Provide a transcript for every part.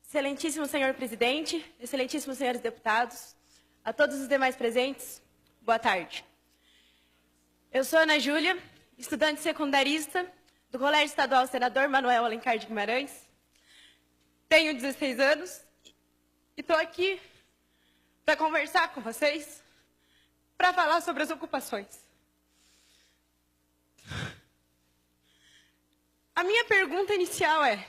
Excelentíssimo senhor presidente, excelentíssimos senhores deputados, a todos os demais presentes, boa tarde. Eu sou Ana Júlia, estudante secundarista do Colégio Estadual Senador Manuel Alencar de Guimarães. Tenho 16 anos e estou aqui para conversar com vocês, para falar sobre as ocupações. A minha pergunta inicial é: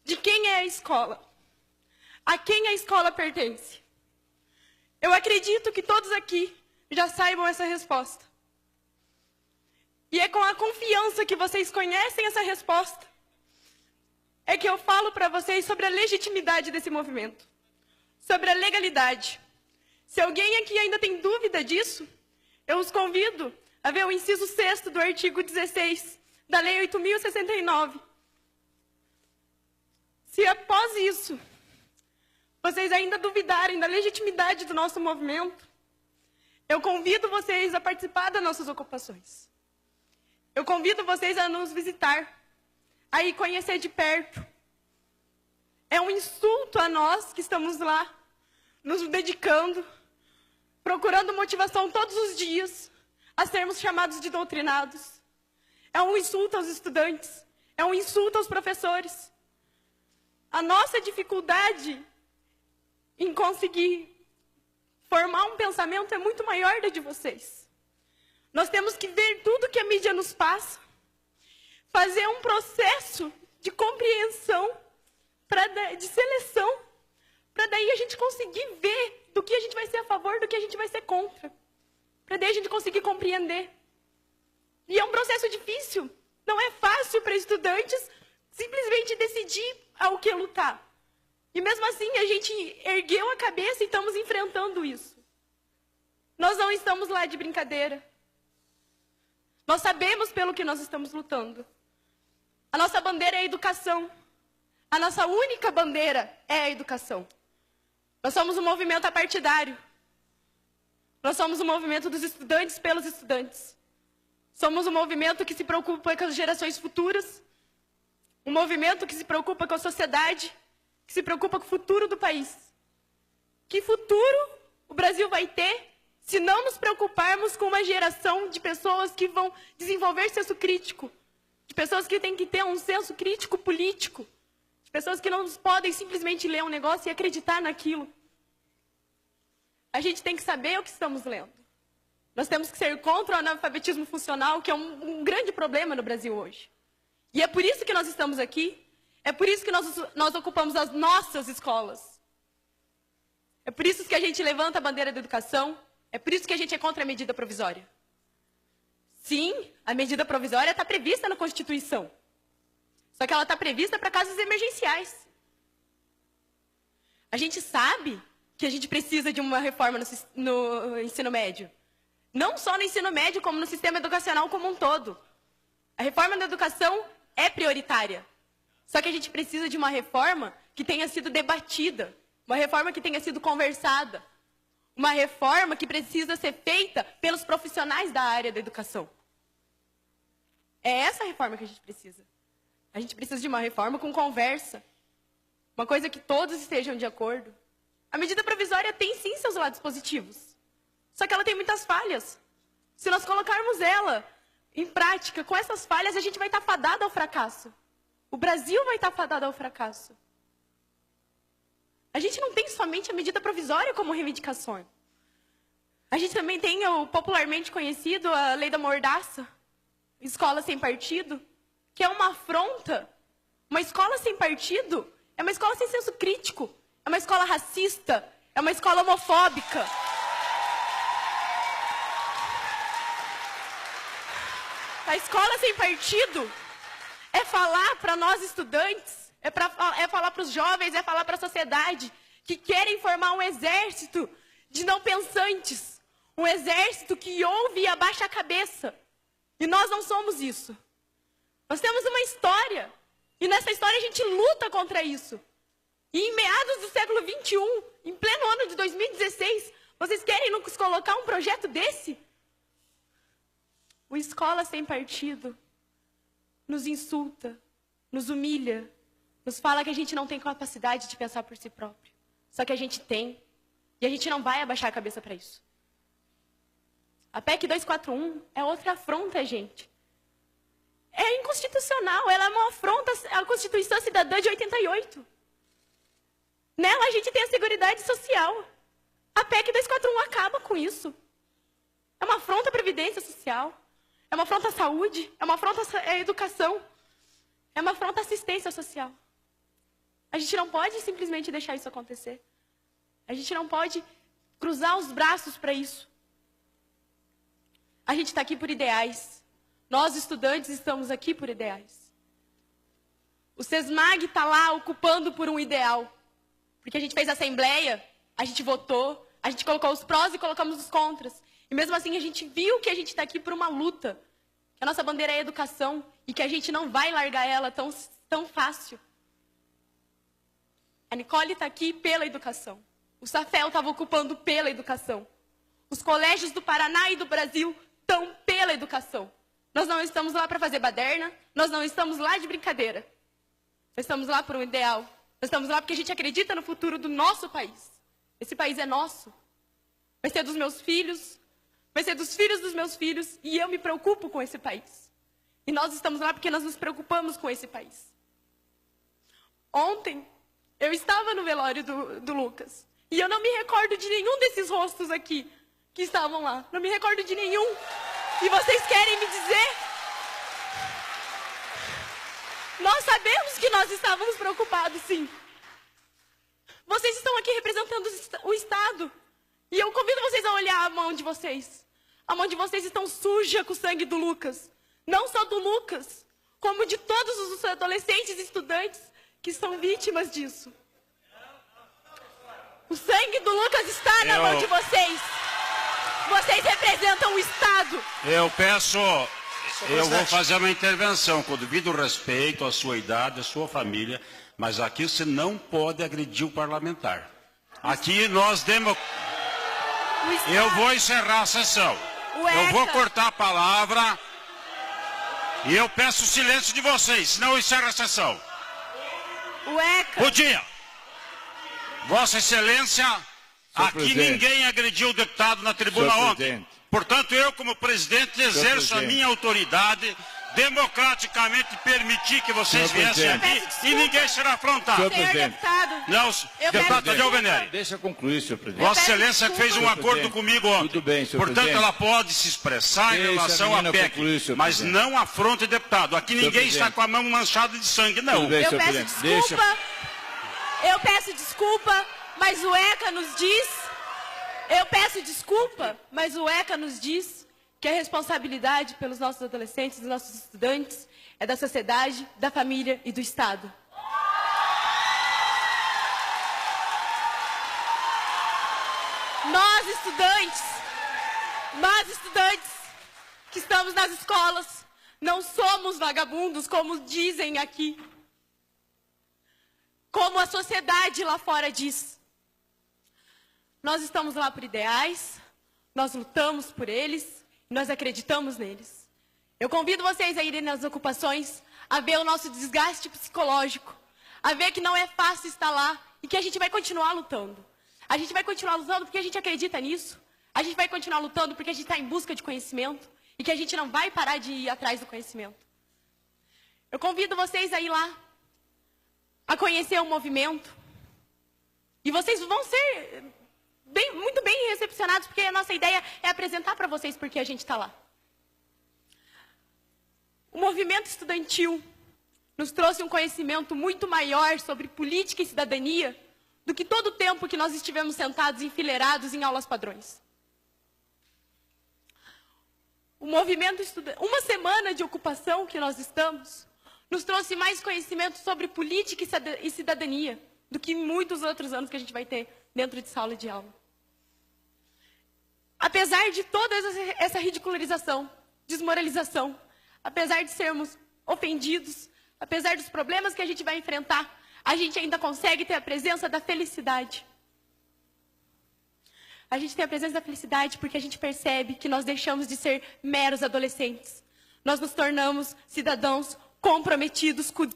de quem é a escola? A quem a escola pertence? Eu acredito que todos aqui já saibam essa resposta. E é com a confiança que vocês conhecem essa resposta é que eu falo para vocês sobre a legitimidade desse movimento, sobre a legalidade. Se alguém aqui ainda tem dúvida disso, eu os convido a ver o inciso 6º do artigo 16 da Lei 8.069. Se após isso, vocês ainda duvidarem da legitimidade do nosso movimento, eu convido vocês a participar das nossas ocupações. Eu convido vocês a nos visitar, a ir conhecer de perto. É um insulto a nós que estamos lá, nos dedicando, procurando motivação todos os dias, a sermos chamados de doutrinados. É um insulto aos estudantes, é um insulto aos professores. A nossa dificuldade em conseguir formar um pensamento é muito maior da de vocês. Nós temos que ver tudo que a mídia nos passa, fazer um processo de compreensão, de seleção, para daí a gente conseguir ver do que a gente vai ser a favor, do que a gente vai ser contra, para daí a gente conseguir compreender. E é um processo difícil, não é fácil para estudantes simplesmente decidir ao que lutar. E mesmo assim, a gente ergueu a cabeça e estamos enfrentando isso. Nós não estamos lá de brincadeira. Nós sabemos pelo que nós estamos lutando. A nossa bandeira é a educação. A nossa única bandeira é a educação. Nós somos um movimento apartidário. Nós somos um movimento dos estudantes pelos estudantes. Somos um movimento que se preocupa com as gerações futuras. Um movimento que se preocupa com a sociedade, que se preocupa com o futuro do país. Que futuro o Brasil vai ter se não nos preocuparmos com uma geração de pessoas que vão desenvolver senso crítico, de pessoas que têm que ter um senso crítico político, de pessoas que não podem simplesmente ler um negócio e acreditar naquilo. A gente tem que saber o que estamos lendo. Nós temos que ser contra o analfabetismo funcional, que é um grande problema no Brasil hoje. E é por isso que nós estamos aqui, é por isso que nós ocupamos as nossas escolas. É por isso que a gente levanta a bandeira da educação, é por isso que a gente é contra a medida provisória. Sim, a medida provisória está prevista na Constituição. Só que ela está prevista para casos emergenciais. A gente sabe que a gente precisa de uma reforma no ensino médio. Não só no ensino médio, como no sistema educacional como um todo. A reforma da educação é prioritária. Só que a gente precisa de uma reforma que tenha sido debatida, uma reforma que tenha sido conversada, uma reforma que precisa ser feita pelos profissionais da área da educação. É essa reforma que a gente precisa. A gente precisa de uma reforma com conversa, uma coisa que todos estejam de acordo. A medida provisória tem sim seus lados positivos, só que ela tem muitas falhas. Se nós colocarmos ela em prática, com essas falhas, a gente vai estar fadado ao fracasso. O Brasil vai estar fadado ao fracasso. A gente não tem somente a medida provisória como reivindicação. A gente também tem o popularmente conhecido, a lei da mordaça, escola sem partido, que é uma afronta. Uma escola sem partido é uma escola sem senso crítico, é uma escola racista, é uma escola homofóbica. A escola sem partido é falar para nós estudantes, é falar para os jovens, é falar para a sociedade que querem formar um exército de não pensantes, um exército que ouve e abaixa a cabeça. E nós não somos isso. Nós temos uma história, e nessa história a gente luta contra isso. E em meados do século XXI, em pleno ano de 2016, vocês querem nos colocar um projeto desse? O Escola Sem Partido nos insulta, nos humilha, nos fala que a gente não tem capacidade de pensar por si próprio. Só que a gente tem. E a gente não vai abaixar a cabeça para isso. A PEC 241 é outra afronta, gente. É inconstitucional, ela é uma afronta à Constituição Cidadã de 88. Nela a gente tem a Seguridade Social. A PEC 241 acaba com isso. É uma afronta à Previdência Social. É uma afronta à saúde. É uma afronta à educação. É uma afronta à assistência social. A gente não pode simplesmente deixar isso acontecer. A gente não pode cruzar os braços para isso. A gente está aqui por ideais. Nós, estudantes, estamos aqui por ideais. O SESMAG está lá ocupando por um ideal. Porque a gente fez assembleia, a gente votou, a gente colocou os prós e colocamos os contras. E mesmo assim a gente viu que a gente está aqui por uma luta. Que a nossa bandeira é a educação e que a gente não vai largar ela tão fácil. A Nicole está aqui pela educação. O Safel estava ocupando pela educação. Os colégios do Paraná e do Brasil estão pela educação. Nós não estamos lá para fazer baderna, nós não estamos lá de brincadeira. Nós estamos lá por um ideal. Nós estamos lá porque a gente acredita no futuro do nosso país. Esse país é nosso. Vai ser dos meus filhos, vai ser dos filhos dos meus filhos, e eu me preocupo com esse país. E nós estamos lá porque nós nos preocupamos com esse país. Ontem, eu estava no velório do Lucas, e eu não me recordo de nenhum desses rostos aqui que estavam lá. Não me recordo de nenhum. E vocês querem me dizer? Nós sabemos que nós estávamos preocupados, sim. Vocês estão aqui representando o Estado. E eu convido vocês a olhar a mão de vocês. A mão de vocês está suja com o sangue do Lucas. Não só do Lucas, como de todos os adolescentes e estudantes que são vítimas disso. O sangue do Lucas está na mão de vocês. Vocês representam o Estado. Eu vou fazer uma intervenção com o devido respeito à sua idade, à sua família, mas aqui você não pode agredir o parlamentar. Aqui nós Eu vou encerrar a sessão. Eu vou cortar a palavra e eu peço o silêncio de vocês, senão eu encerro a sessão. Bom dia. Vossa Excelência, aqui ninguém agrediu o deputado na tribuna ontem. Portanto, eu, como presidente, exerço a minha autoridade, democraticamente permitir que vocês viessem aqui e ninguém será afrontado. Senhor deputado, não, deputado Tadeu Venere. Deixa eu concluir, senhor presidente. Vossa Excelência fez um acordo comigo ontem. Tudo bem, senhor Portanto, presidente. ela pode se expressar em relação à PEC, concluir, mas presidente. não afronte deputado. Aqui ninguém está com a mão manchada de sangue, não. Tudo bem, eu senhor peço presidente. desculpa. Eu peço desculpa, mas o ECA nos diz... Eu peço desculpa, mas o ECA nos diz que a responsabilidade pelos nossos adolescentes, dos nossos estudantes, é da sociedade, da família e do Estado. Nós estudantes que estamos nas escolas, não somos vagabundos, como dizem aqui. Como a sociedade lá fora diz. Nós estamos lá por ideais, nós lutamos por eles, nós acreditamos neles. Eu convido vocês a irem nas ocupações, a ver o nosso desgaste psicológico, a ver que não é fácil estar lá e que a gente vai continuar lutando. A gente vai continuar lutando porque a gente acredita nisso. A gente vai continuar lutando porque a gente está em busca de conhecimento e que a gente não vai parar de ir atrás do conhecimento. Eu convido vocês a ir lá, a conhecer o movimento. E vocês vão ser muito bem recepcionados, porque a nossa ideia é apresentar para vocês por que a gente está lá. O movimento estudantil nos trouxe um conhecimento muito maior sobre política e cidadania do que todo o tempo que nós estivemos sentados enfileirados em aulas padrões. O movimento uma semana de ocupação que nós estamos nos trouxe mais conhecimento sobre política e cidadania do que muitos outros anos que a gente vai ter dentro de sala de aula. Apesar de toda essa ridicularização, desmoralização, apesar de sermos ofendidos, apesar dos problemas que a gente vai enfrentar, a gente ainda consegue ter a presença da felicidade. A gente tem a presença da felicidade porque a gente percebe que nós deixamos de ser meros adolescentes. Nós nos tornamos cidadãos comprometidos com